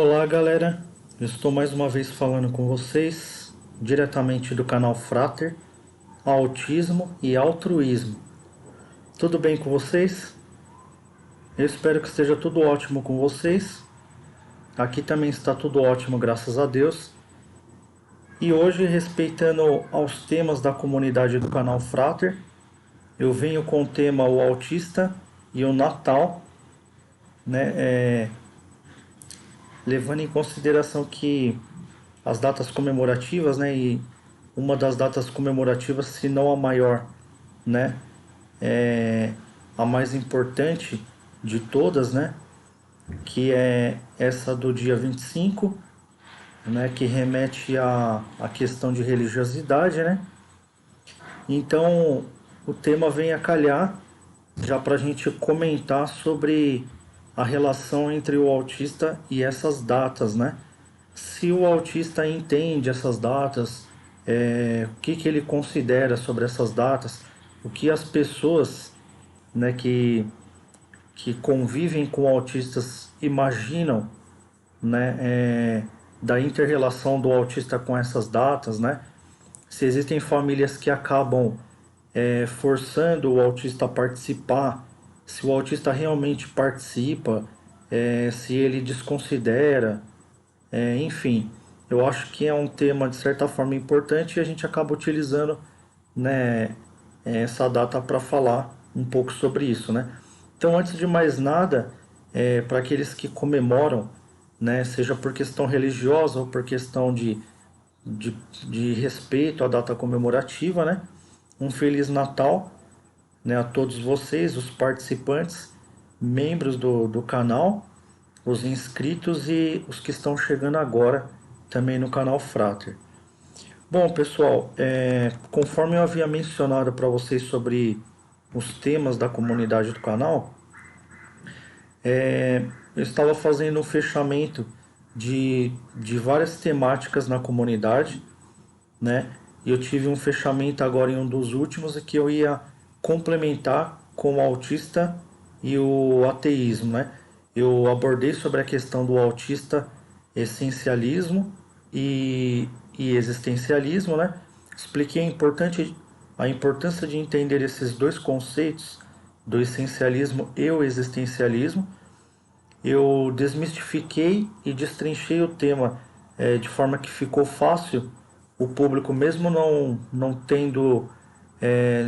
Olá, galera. Estou mais uma vez falando com vocês, diretamente do canal Frater, Autismo e Altruísmo. Tudo bem com vocês? Eu espero que esteja tudo ótimo com vocês. Aqui também está tudo ótimo, graças a Deus. E hoje, respeitando aos temas da comunidade do canal Frater, eu venho com o tema o autista e o Natal, né? Levando em consideração que as datas comemorativas, né, e uma das datas comemorativas, se não a maior, né, é a mais importante de todas, né, que é essa do dia 25, né, que remete à questão de religiosidade, né. Então, o tema vem a calhar já para a gente comentar sobre a relação entre o autista e essas datas, né? Se o autista entende essas datas, o que ele considera sobre essas datas, o que as pessoas, né, que convivem com autistas imaginam, né, da inter-relação do autista com essas datas, né? Se existem famílias que acabam forçando o autista a participar, se o autista realmente participa, se ele desconsidera, enfim, eu acho que é um tema de certa forma importante e a gente acaba utilizando, né, essa data para falar um pouco sobre isso, né? Então, antes de mais nada, para aqueles que comemoram, né, seja por questão religiosa ou por questão de, de respeito à data comemorativa, né? Um Feliz Natal, né, a todos vocês, os participantes, membros do canal, os inscritos e os que estão chegando agora também no canal Frater. Bom, pessoal, conforme eu havia mencionado para vocês sobre os temas da comunidade do canal, eu estava fazendo um fechamento de várias temáticas na comunidade, né? E eu tive um fechamento agora em um dos últimos que eu ia complementar com o autista e o ateísmo, né? Eu abordei sobre a questão do autista essencialismo e existencialismo, né? Expliquei a importância de entender esses dois conceitos, do essencialismo e o existencialismo. Eu desmistifiquei e destrinchei o tema de forma que ficou fácil o público, mesmo não tendo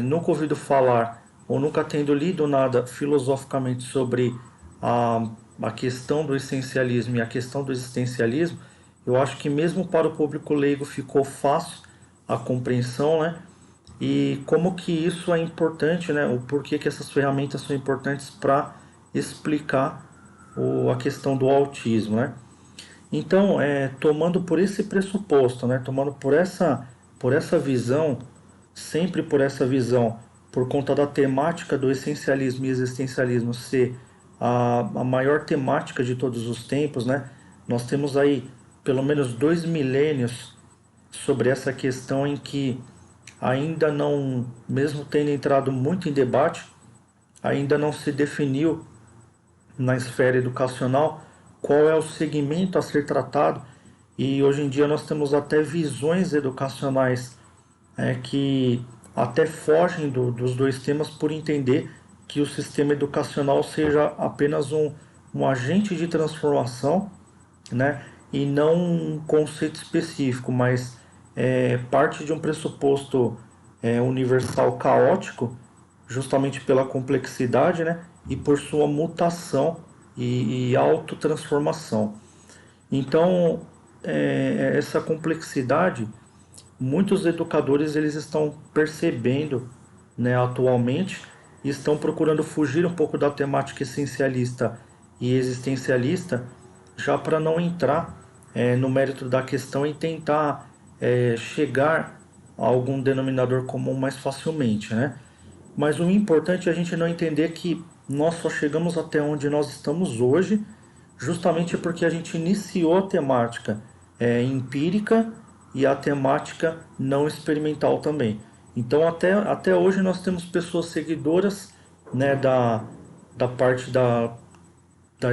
nunca ouvido falar ou nunca tendo lido nada filosoficamente sobre a, a questão do essencialismo e a questão do existencialismo, eu acho que mesmo para o público leigo ficou fácil a compreensão, né? E como que isso é importante, né? O porquê que essas ferramentas são importantes para explicar a questão do autismo, né? Então, tomando por esse pressuposto, né? Tomando por essa visão, sempre por essa visão, por conta da temática do essencialismo e existencialismo ser a maior temática de todos os tempos, né? Nós temos aí pelo menos 2 milênios sobre essa questão em que ainda não, mesmo tendo entrado muito em debate, ainda não se definiu na esfera educacional qual é o segmento a ser tratado, e hoje em dia nós temos até visões educacionais que até fogem dos dois temas por entender que o sistema educacional seja apenas um agente de transformação, né, e não um conceito específico, mas parte de um pressuposto universal caótico, justamente pela complexidade, né, e por sua mutação e autotransformação. Então, essa complexidade, muitos educadores eles estão percebendo, né, atualmente, e estão procurando fugir um pouco da temática essencialista e existencialista, já para não entrar no mérito da questão e tentar chegar a algum denominador comum mais facilmente, né? Mas o importante é a gente não entender que nós só chegamos até onde nós estamos hoje, justamente porque a gente iniciou a temática empírica e a temática não experimental também. Então, até hoje, nós temos pessoas seguidoras, né, da parte da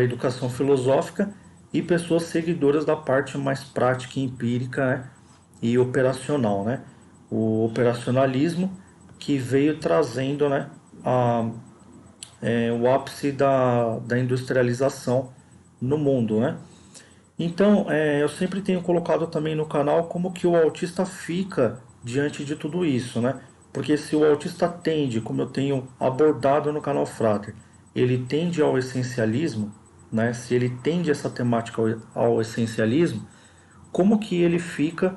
educação filosófica e pessoas seguidoras da parte mais prática, empírica, né, e operacional, né? O operacionalismo que veio trazendo, né, o ápice da industrialização no mundo, né? Então, eu sempre tenho colocado também no canal como que o autista fica diante de tudo isso, né? Porque se o autista tende, como eu tenho abordado no canal Frater, ele tende ao essencialismo, né? Se ele tende essa temática ao essencialismo, como que ele fica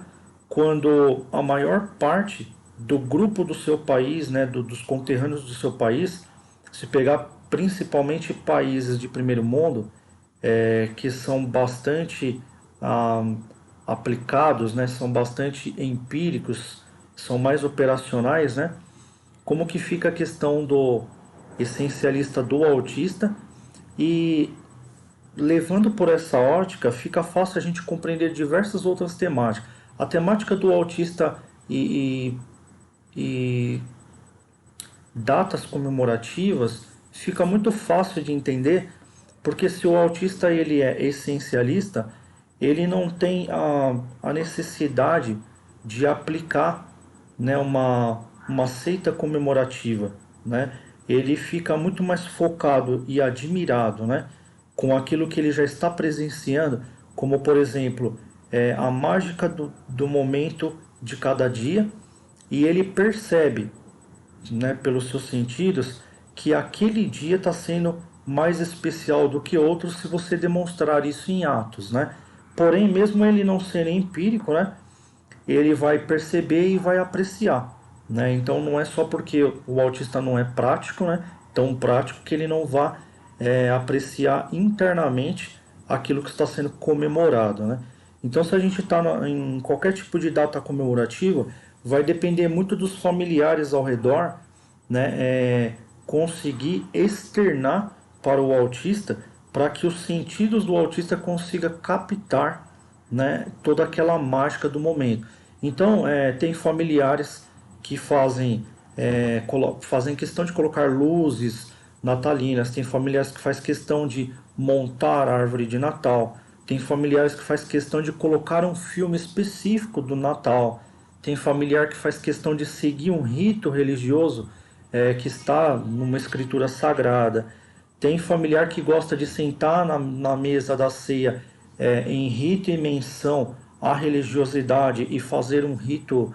quando a maior parte do grupo do seu país, né, dos conterrâneos do seu país, se pegar principalmente países de primeiro mundo, que são bastante ah, aplicados, né, são bastante empíricos, são mais operacionais, né? Como que fica a questão do essencialista do autista e levando por essa ótica, fica fácil a gente compreender diversas outras temáticas. A temática do autista e datas comemorativas fica muito fácil de entender, porque se o autista ele é essencialista, ele não tem a necessidade de aplicar, né, uma seita comemorativa, né? Ele fica muito mais focado e admirado, né, com aquilo que ele já está presenciando, como por exemplo, a mágica do momento de cada dia, e ele percebe, né, pelos seus sentidos, que aquele dia está sendo mais especial do que outros se você demonstrar isso em atos, né? Porém, mesmo ele não sendo empírico, né, ele vai perceber e vai apreciar, né? Então não é só porque o autista não é prático, né, tão prático que ele não vá apreciar internamente aquilo que está sendo comemorado, né? Então se a gente está em qualquer tipo de data comemorativa, vai depender muito dos familiares ao redor, né, conseguir externar para o autista, para que os sentidos do autista consiga captar, né, toda aquela mágica do momento. Então, tem familiares que fazem questão de colocar luzes natalinas, tem familiares que faz questão de montar a árvore de Natal, tem familiares que faz questão de colocar um filme específico do Natal, tem familiar que faz questão de seguir um rito religioso que está numa escritura sagrada. Tem familiar que gosta de sentar na mesa da ceia em rito e menção à religiosidade e fazer um rito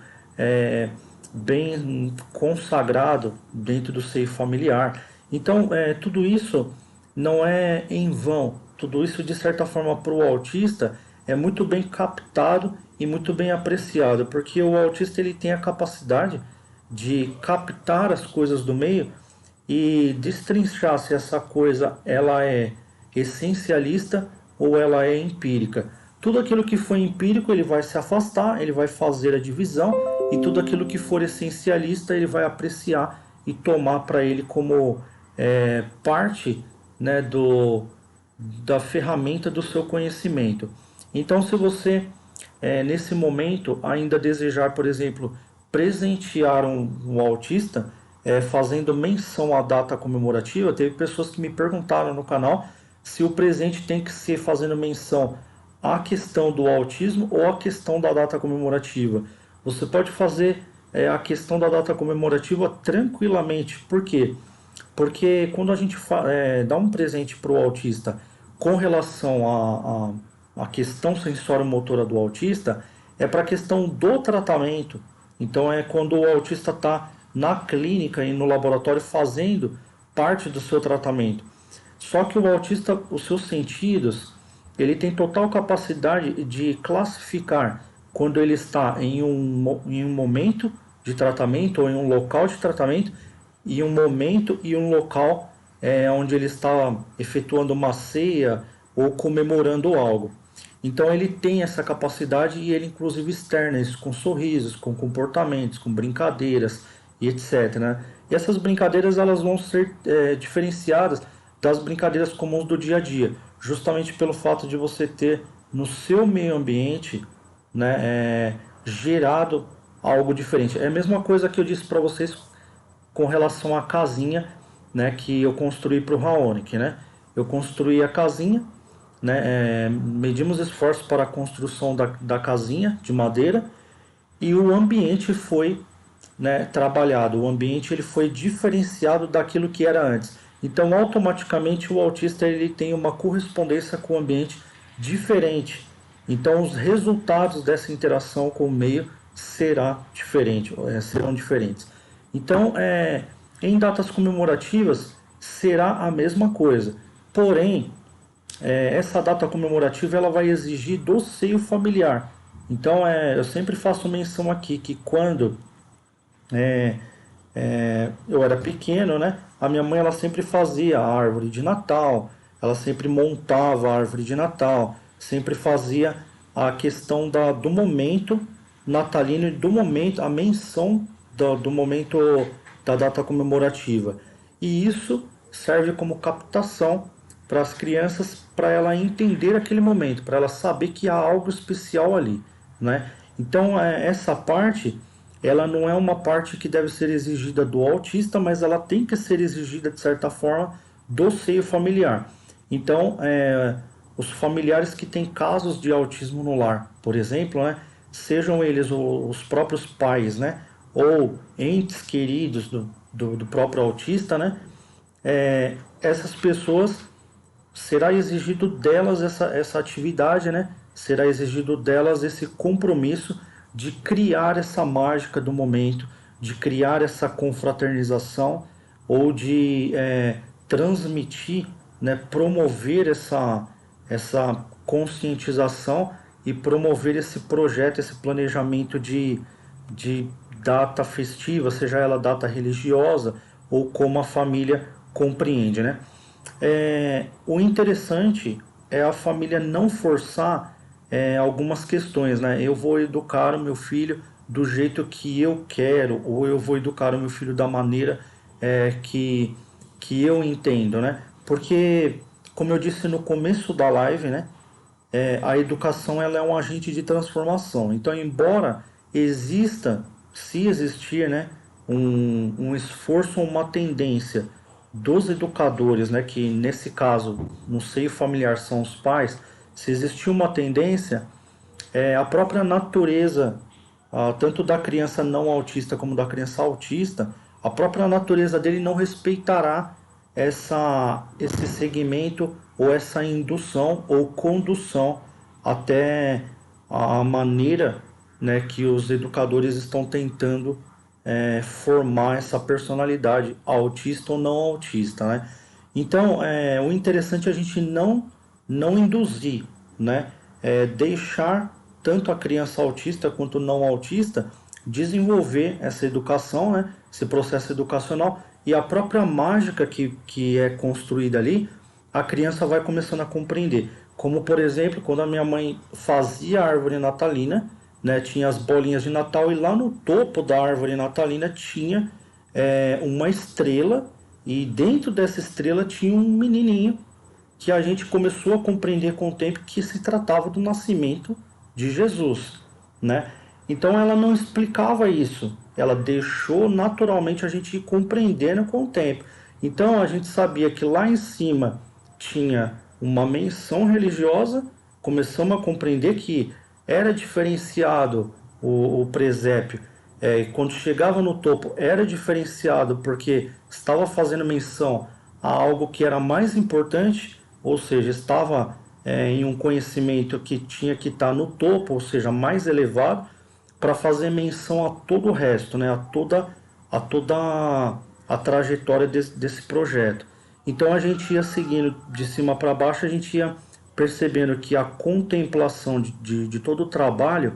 bem consagrado dentro do seio familiar. Então, tudo isso não é em vão. Tudo isso, de certa forma, para o autista é muito bem captado e muito bem apreciado, porque o autista ele tem a capacidade de captar as coisas do meio e destrinchar se essa coisa ela é essencialista ou ela é empírica. Tudo aquilo que for empírico ele vai se afastar, ele vai fazer a divisão, e tudo aquilo que for essencialista ele vai apreciar e tomar para ele como parte, né, da ferramenta do seu conhecimento. Então, se você nesse momento ainda desejar, por exemplo, presentear um autista, fazendo menção à data comemorativa, teve pessoas que me perguntaram no canal se o presente tem que ser fazendo menção à questão do autismo ou à questão da data comemorativa. Você pode fazer a questão da data comemorativa tranquilamente. Por quê? Porque quando a gente dá um presente para o autista com relação à questão sensório-motora do autista, é para a questão do tratamento. Então é quando o autista está na clínica e no laboratório fazendo parte do seu tratamento. Só que o autista, os seus sentidos, ele tem total capacidade de classificar quando ele está em um momento de tratamento ou em um local de tratamento, e um momento e um local onde ele está efetuando uma ceia ou comemorando algo. Então ele tem essa capacidade e ele inclusive externa isso com sorrisos, com comportamentos, com brincadeiras e etc, né? E essas brincadeiras elas vão ser diferenciadas das brincadeiras comuns do dia a dia, justamente pelo fato de você ter no seu meio ambiente, né, gerado algo diferente. É a mesma coisa que eu disse para vocês com relação à casinha, né, que eu construí para o Raonic, né? Eu construí a casinha, né? Medimos esforços para a construção da casinha de madeira e o ambiente foi, né, trabalhado. O ambiente ele foi diferenciado daquilo que era antes. Então, automaticamente o autista ele tem uma correspondência com o ambiente diferente. Então, os resultados dessa interação com o meio serão diferentes. Então, em datas comemorativas será a mesma coisa. Porém, essa data comemorativa ela vai exigir do seio familiar. Então, eu sempre faço menção aqui que quando eu era pequeno, né? A minha mãe ela sempre fazia a árvore de Natal, ela sempre montava a árvore de Natal, sempre fazia a questão do momento natalino e do momento, a menção do momento da data comemorativa. E isso serve como captação para as crianças, para ela entender aquele momento, para ela saber que há algo especial ali, né? Então, essa parte ela não é uma parte que deve ser exigida do autista, mas ela tem que ser exigida de certa forma do seio familiar. Então, os familiares que têm casos de autismo no lar, por exemplo, né, sejam eles os próprios pais, né, ou entes queridos do próprio autista, né, essas pessoas será exigido delas essa atividade, né? Será exigido delas esse compromisso de criar essa mágica do momento, de criar essa confraternização ou de transmitir, né? Promover essa conscientização e promover esse projeto, esse planejamento de data festiva, seja ela data religiosa ou como a família compreende, né? O interessante é a família não forçar algumas questões, né? Eu vou educar o meu filho do jeito que eu quero, ou eu vou educar o meu filho da maneira que eu entendo, né? Porque, como eu disse no começo da live, né? A educação ela é um agente de transformação. Então, embora exista, se existir, né, um esforço ou uma tendência dos educadores, né, que nesse caso, no seio familiar são os pais, se existir uma tendência, a própria natureza, tanto da criança não autista como da criança autista, a própria natureza dele não respeitará esse segmento ou essa indução ou condução até a maneira, né, que os educadores estão tentando formar essa personalidade, autista ou não autista, né? Então, o interessante é a gente não induzir, né? Deixar tanto a criança autista quanto não autista desenvolver essa educação, né? Esse processo educacional e a própria mágica que é construída ali, a criança vai começando a compreender. Como, por exemplo, quando a minha mãe fazia a árvore natalina, né, tinha as bolinhas de Natal e lá no topo da árvore natalina tinha uma estrela e dentro dessa estrela tinha um menininho que a gente começou a compreender com o tempo que se tratava do nascimento de Jesus, né? Então ela não explicava isso, ela deixou naturalmente a gente ir compreendendo com o tempo. Então a gente sabia que lá em cima tinha uma menção religiosa, começamos a compreender que era diferenciado o presépio. Quando chegava no topo, era diferenciado porque estava fazendo menção a algo que era mais importante, ou seja, estava em um conhecimento que tinha que estar no topo, ou seja, mais elevado, para fazer menção a todo o resto, né? A toda a trajetória desse projeto. Então a gente ia seguindo de cima para baixo, a gente ia percebendo que a contemplação de todo o trabalho,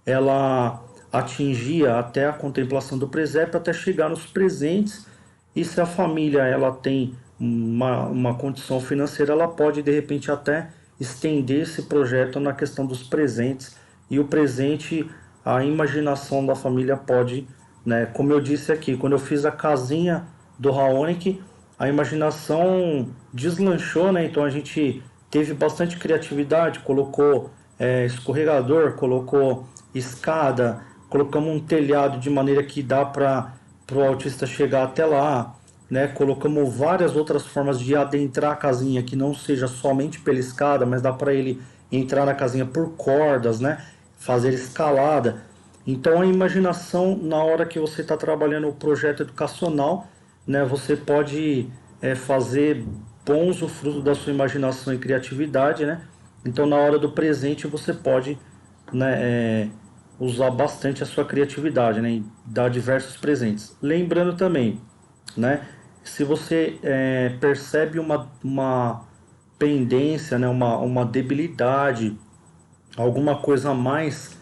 ela atingia até a contemplação do presépio, até chegar nos presentes, e se a família ela tem uma condição financeira, ela pode de repente até estender esse projeto na questão dos presentes, e o presente, a imaginação da família pode, né, como eu disse aqui, quando eu fiz a casinha do Raonic, a imaginação deslanchou, né? Então a gente teve bastante criatividade, colocou escorregador, colocou escada, colocamos um telhado de maneira que dá para o autista chegar até lá. né? Colocamos várias outras formas de adentrar a casinha que não seja somente pela escada, mas dá para ele entrar na casinha por cordas, né? Fazer escalada. Então a imaginação na hora que você está trabalhando o projeto educacional, né? Você pode fazer bons o fruto da sua imaginação e criatividade, né? Então na hora do presente você pode, né, usar bastante a sua criatividade, né? E dar diversos presentes. Lembrando também, né? Se você percebe uma pendência, né? Uma debilidade, alguma coisa a mais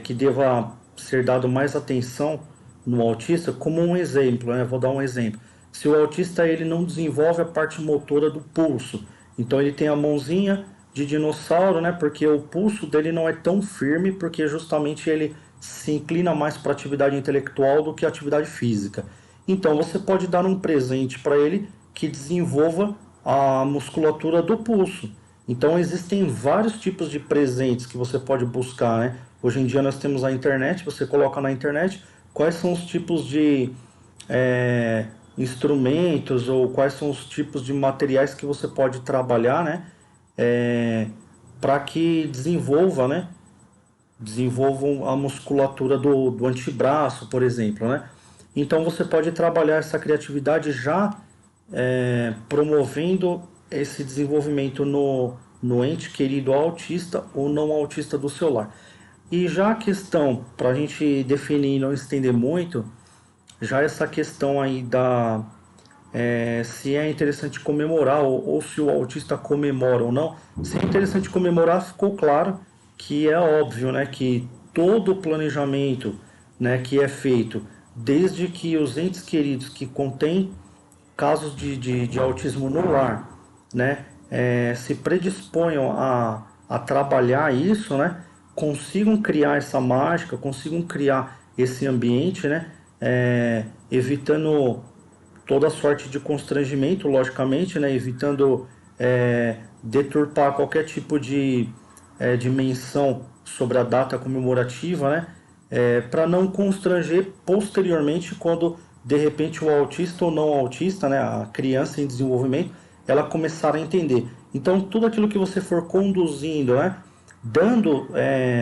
que deva ser dado mais atenção no autista, como um exemplo, né? Vou dar um exemplo. Se o autista ele não desenvolve a parte motora do pulso, então ele tem a mãozinha de dinossauro, né? Porque o pulso dele não é tão firme, porque justamente ele se inclina mais para atividade intelectual do que atividade física. Então você pode dar um presente para ele que desenvolva a musculatura do pulso. Então existem vários tipos de presentes que você pode buscar, né? Hoje em dia nós temos a internet, você coloca na internet quais são os tipos de instrumentos ou quais são os tipos de materiais que você pode trabalhar, né? Para que desenvolva, né? Desenvolvam a musculatura do antebraço, por exemplo, né? Então você pode trabalhar essa criatividade já promovendo esse desenvolvimento no ente querido autista ou não autista do seu lar. E já a questão, para a gente definir e não estender muito, já essa questão aí se é interessante comemorar ou se o autista comemora ou não. Se é interessante comemorar, ficou claro que é óbvio, né, que todo o planejamento, né, que é feito, desde que os entes queridos que contêm casos de autismo no lar, né, se predisponham a trabalhar isso, né, consigam criar essa mágica, consigam criar esse ambiente, né, evitando toda sorte de constrangimento, logicamente, né, evitando deturpar qualquer tipo de menção sobre a data comemorativa, né, para não constranger posteriormente quando de repente o autista ou não autista, né, a criança em desenvolvimento, ela começar a entender. Então tudo aquilo que você for conduzindo, né, dando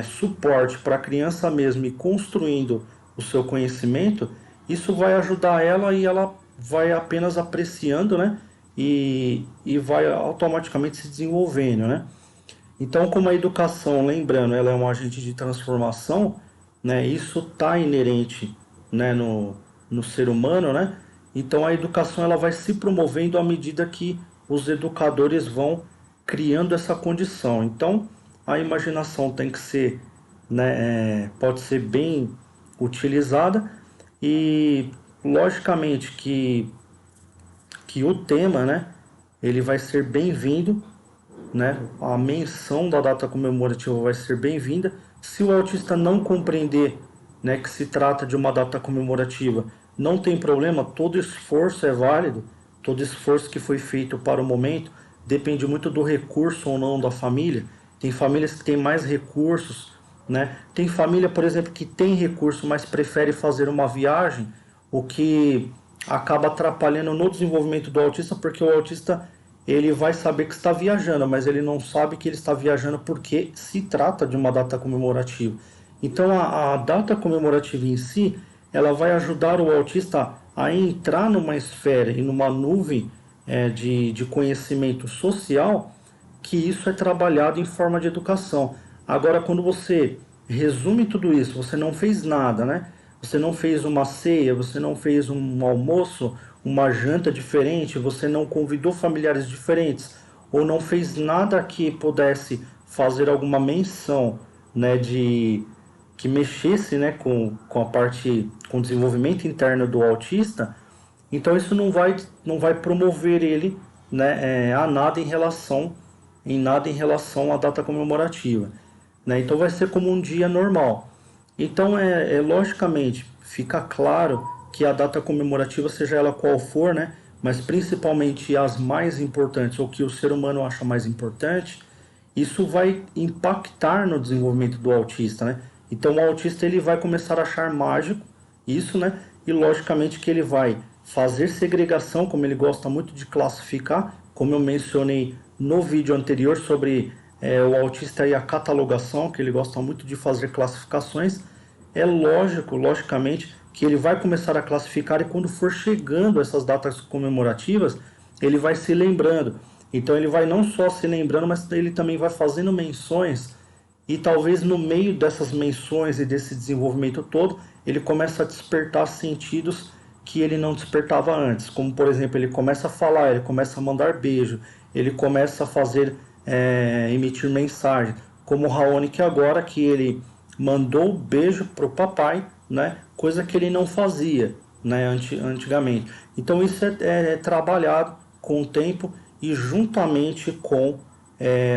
suporte para a criança mesmo e construindo o seu conhecimento, isso vai ajudar ela e ela vai apenas apreciando, né, e vai automaticamente se desenvolvendo, né. Então, como a educação, lembrando, ela é um agente de transformação, né? Isso está inerente, né, no ser humano, né? Então, a educação ela vai se promovendo à medida que os educadores vão criando essa condição. Então, a imaginação tem que ser, né, pode ser bem utilizada e, logicamente, que o tema, né, ele vai ser bem-vindo, né? A menção da data comemorativa vai ser bem-vinda. Se o autista não compreender, né, que se trata de uma data comemorativa, não tem problema, todo esforço é válido, todo esforço que foi feito para o momento depende muito do recurso ou não da família. Tem famílias que têm mais recursos, né? Tem família, por exemplo, que tem recurso, mas prefere fazer uma viagem, o que acaba atrapalhando no desenvolvimento do autista, porque o autista ele vai saber que está viajando, mas ele não sabe que ele está viajando porque se trata de uma data comemorativa. Então a data comemorativa em si, ela vai ajudar o autista a entrar numa esfera e numa nuvem de conhecimento social, que isso é trabalhado em forma de educação. Agora, quando você resume tudo isso, você não fez nada, né? Você não fez uma ceia, você não fez um almoço, uma janta diferente, você não convidou familiares diferentes, ou não fez nada que pudesse fazer alguma menção, né, de que mexesse, né, com a parte, com o desenvolvimento interno do autista, então isso não vai promover ele, né, em nada em relação à data comemorativa, né? Então vai ser como um dia normal. Então logicamente fica claro que a data comemorativa, seja ela qual for, né, mas principalmente as mais importantes, ou que o ser humano acha mais importante, isso vai impactar no desenvolvimento do autista, né? Então o autista ele vai começar a achar mágico isso, né? E logicamente que ele vai fazer segregação, como ele gosta muito de classificar, como eu mencionei no vídeo anterior sobre o autista e a catalogação, que ele gosta muito de fazer classificações. É lógico, logicamente, que ele vai começar a classificar e quando for chegando essas datas comemorativas, ele vai se lembrando. Então ele vai não só se lembrando, mas ele também vai fazendo menções e talvez no meio dessas menções e desse desenvolvimento todo, ele começa a despertar sentidos que ele não despertava antes. Como, por exemplo, ele começa a falar, ele começa a mandar beijo, ele começa a fazer, emitir mensagem. Como o Raoni, que agora que ele mandou beijo pro papai, né? Coisa que ele não fazia, né? Antigamente. Então isso é trabalhado com o tempo e juntamente com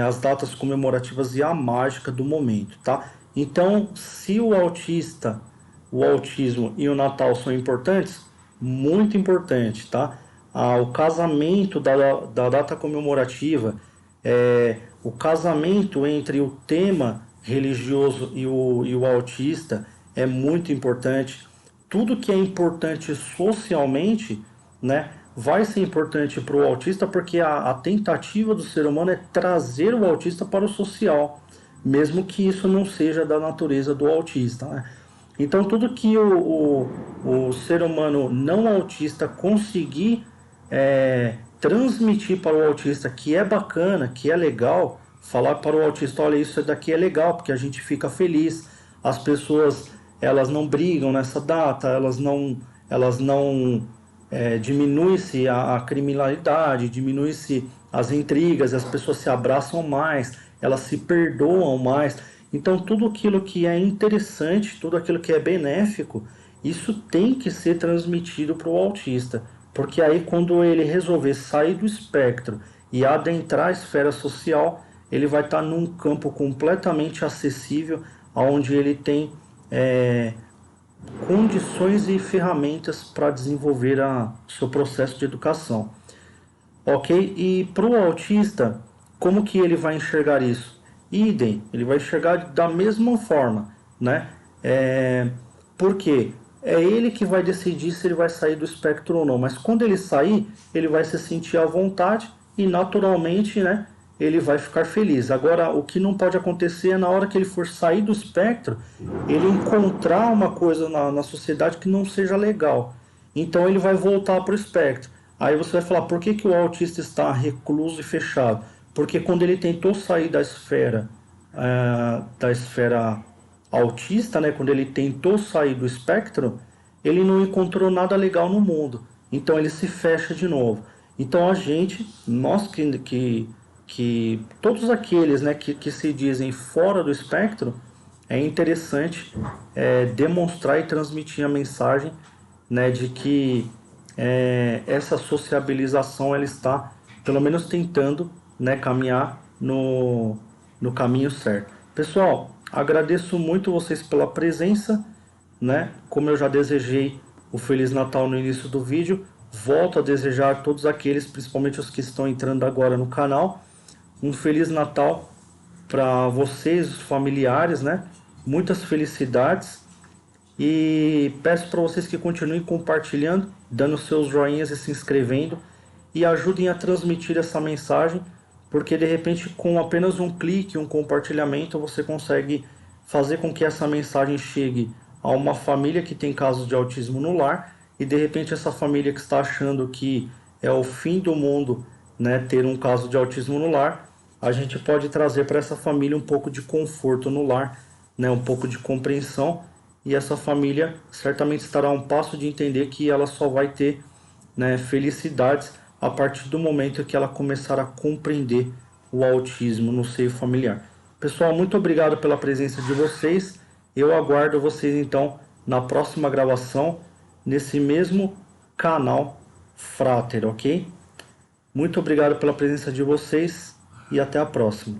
as datas comemorativas e a mágica do momento, tá? Então, se o autista, o autismo e o Natal são importantes, muito importante, tá? O casamento da data comemorativa, o casamento entre o tema religioso e o autista é muito importante. Tudo que é importante socialmente, né, vai ser importante para o autista, porque a tentativa do ser humano é trazer o autista para o social, mesmo que isso não seja da natureza do autista, né? Então, tudo que o ser humano não autista conseguir transmitir para o autista que é bacana, que é legal, falar para o autista, olha, isso daqui é legal, porque a gente fica feliz, as pessoas elas não brigam nessa data, elas não diminui-se a criminalidade, diminui-se as intrigas, as pessoas se abraçam mais, elas se perdoam mais. Então, tudo aquilo que é interessante, tudo aquilo que é benéfico, isso tem que ser transmitido para o autista. Porque aí, quando ele resolver sair do espectro e adentrar a esfera social, ele vai estar num campo completamente acessível, onde ele tem condições e ferramentas para desenvolver seu processo de educação. Ok? E para o autista, como que ele vai enxergar isso? Idem, ele vai enxergar da mesma forma, né? Por quê? É ele que vai decidir se ele vai sair do espectro ou não, mas quando ele sair, ele vai se sentir à vontade e naturalmente, né, ele vai ficar feliz. Agora, o que não pode acontecer é na hora que ele for sair do espectro, ele encontrar uma coisa na sociedade que não seja legal. Então ele vai voltar para o espectro. Aí você vai falar, por que que o autista está recluso e fechado? Porque quando ele tentou sair da esfera autista, né, quando ele tentou sair do espectro, ele não encontrou nada legal no mundo. Então ele se fecha de novo. Então a gente, nós que todos aqueles, né, que se dizem fora do espectro, é interessante demonstrar e transmitir a mensagem, né, de que essa sociabilização ela está pelo menos tentando, né, caminhar no caminho certo. Pessoal, agradeço muito vocês pela presença, né? Como eu já desejei o Feliz Natal no início do vídeo, volto a desejar a todos aqueles, principalmente os que estão entrando agora no canal, um Feliz Natal para vocês, os familiares, né? Muitas felicidades e peço para vocês que continuem compartilhando, dando seus joinhas e se inscrevendo e ajudem a transmitir essa mensagem, porque de repente com apenas um clique, um compartilhamento, você consegue fazer com que essa mensagem chegue a uma família que tem casos de autismo no lar e de repente essa família que está achando que é o fim do mundo, né, ter um caso de autismo no lar, a gente pode trazer para essa família um pouco de conforto no lar, né, um pouco de compreensão, e essa família certamente estará a um passo de entender que ela só vai ter, né, felicidades a partir do momento que ela começar a compreender o autismo no seio familiar. Pessoal, muito obrigado pela presença de vocês. Eu aguardo vocês então na próxima gravação, nesse mesmo canal Frater, ok? Muito obrigado pela presença de vocês e até a próxima.